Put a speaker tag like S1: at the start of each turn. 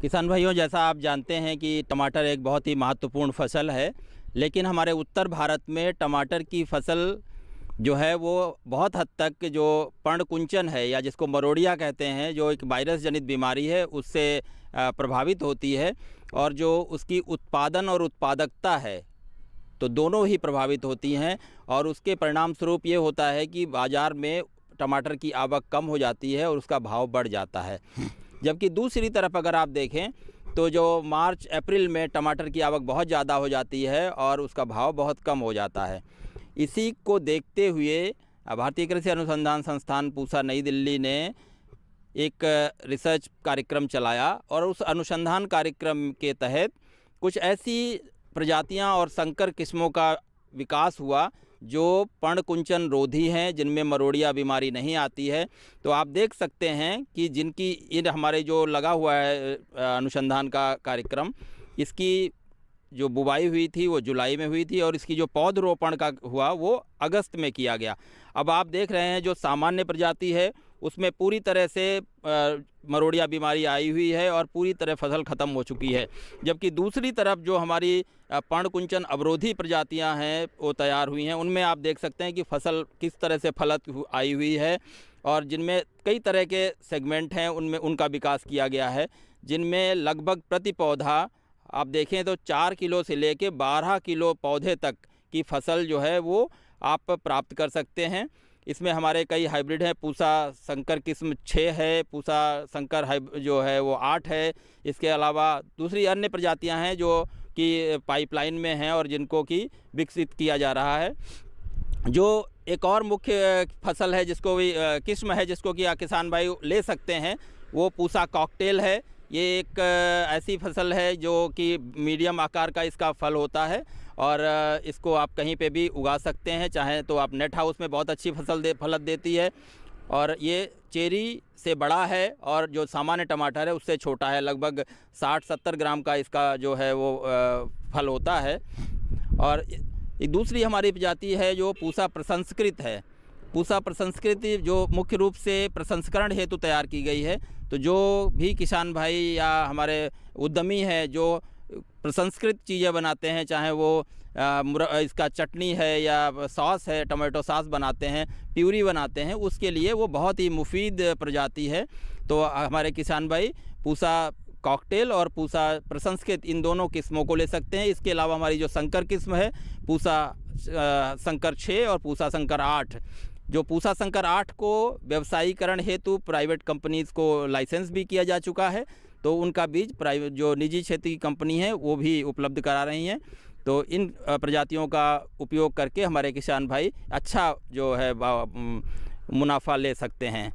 S1: किसान भाइयों, जैसा आप जानते हैं कि टमाटर एक बहुत ही महत्वपूर्ण फसल है। लेकिन हमारे उत्तर भारत में टमाटर की फसल जो है वो बहुत हद तक जो पर्णकुंचन है या जिसको मरोड़िया कहते हैं, जो एक वायरस जनित बीमारी है, उससे प्रभावित होती है। और जो उसकी उत्पादन और उत्पादकता है तो दोनों ही प्रभावित होती हैं। और उसके परिणाम स्वरूप ये होता है कि बाज़ार में टमाटर की आवक कम हो जाती है और उसका भाव बढ़ जाता है। जबकि दूसरी तरफ अगर आप देखें तो जो मार्च अप्रैल में टमाटर की आवक बहुत ज़्यादा हो जाती है और उसका भाव बहुत कम हो जाता है। इसी को देखते हुए भारतीय कृषि अनुसंधान संस्थान पूसा नई दिल्ली ने एक रिसर्च कार्यक्रम चलाया और उस अनुसंधान कार्यक्रम के तहत कुछ ऐसी प्रजातियां और संकर किस्मों का विकास हुआ जो पर्णकुंचन रोधी हैं, जिनमें मरोड़िया बीमारी नहीं आती है। तो आप देख सकते हैं कि जिनकी इन हमारे जो लगा हुआ है अनुसंधान का कार्यक्रम, इसकी जो बुवाई हुई थी वो जुलाई में हुई थी और इसकी जो पौधरोपण का हुआ वो अगस्त में किया गया। अब आप देख रहे हैं जो सामान्य प्रजाति है उसमें पूरी तरह से मरोड़िया बीमारी आई हुई है और पूरी तरह फसल ख़त्म हो चुकी है। जबकि दूसरी तरफ जो हमारी पर्णकुंचन अवरोधी प्रजातियां हैं वो तैयार हुई हैं। उनमें आप देख सकते हैं कि फसल किस तरह से फलत आई हुई है और जिनमें कई तरह के सेगमेंट हैं, उनमें उनका विकास किया गया है, जिनमें लगभग प्रति पौधा आप देखें तो 4 किलो से लेके 12 किलो पौधे तक की फसल जो है वो आप प्राप्त कर सकते हैं। इसमें हमारे कई हाइब्रिड हैं। पूसा संकर किस्म 6 है, पूसा संकर जो है वो 8 है। इसके अलावा दूसरी अन्य प्रजातियां हैं जो कि पाइपलाइन में हैं और जिनको कि विकसित किया जा रहा है। जो एक और मुख्य फसल है जिसको भी किस्म है जिसको कि किसान भाई ले सकते हैं, वो पूसा कॉकटेल है। ये एक ऐसी फसल है जो कि मीडियम आकार का इसका फल होता है और इसको आप कहीं पे भी उगा सकते हैं। चाहें तो आप नेट हाउस में बहुत अच्छी फलत देती है और ये चेरी से बड़ा है और जो सामान्य टमाटर है उससे छोटा है। लगभग 60-70 ग्राम का इसका जो है वो फल होता है। और एक दूसरी हमारी प्रजाति है जो पूसा प्रसंस्कृत है। पूसा प्रसंस्कृत जो मुख्य रूप से प्रसंस्करण हेतु तैयार की गई है। तो जो भी किसान भाई या हमारे उद्यमी हैं जो प्रसंस्कृत चीज़ें बनाते हैं, चाहे वो इसका चटनी है या सॉस है, टमाटो सॉस बनाते हैं, प्यूरी बनाते हैं, उसके लिए वो बहुत ही मुफीद प्रजाति है। तो हमारे किसान भाई पूसा कॉकटेल और पूसा प्रसंस्कृत इन दोनों किस्मों को ले सकते हैं। इसके अलावा हमारी जो संकर किस्म है पूसा संकर 6 और पूसा संकर 8, जो पूसा संकर 8 को व्यवसायीकरण हेतु प्राइवेट कंपनीज़ को लाइसेंस भी किया जा चुका है। तो उनका बीज प्राइवेट जो निजी क्षेत्र की कंपनी है वो भी उपलब्ध करा रही हैं। तो इन प्रजातियों का उपयोग करके हमारे किसान भाई अच्छा जो है मुनाफा ले सकते हैं।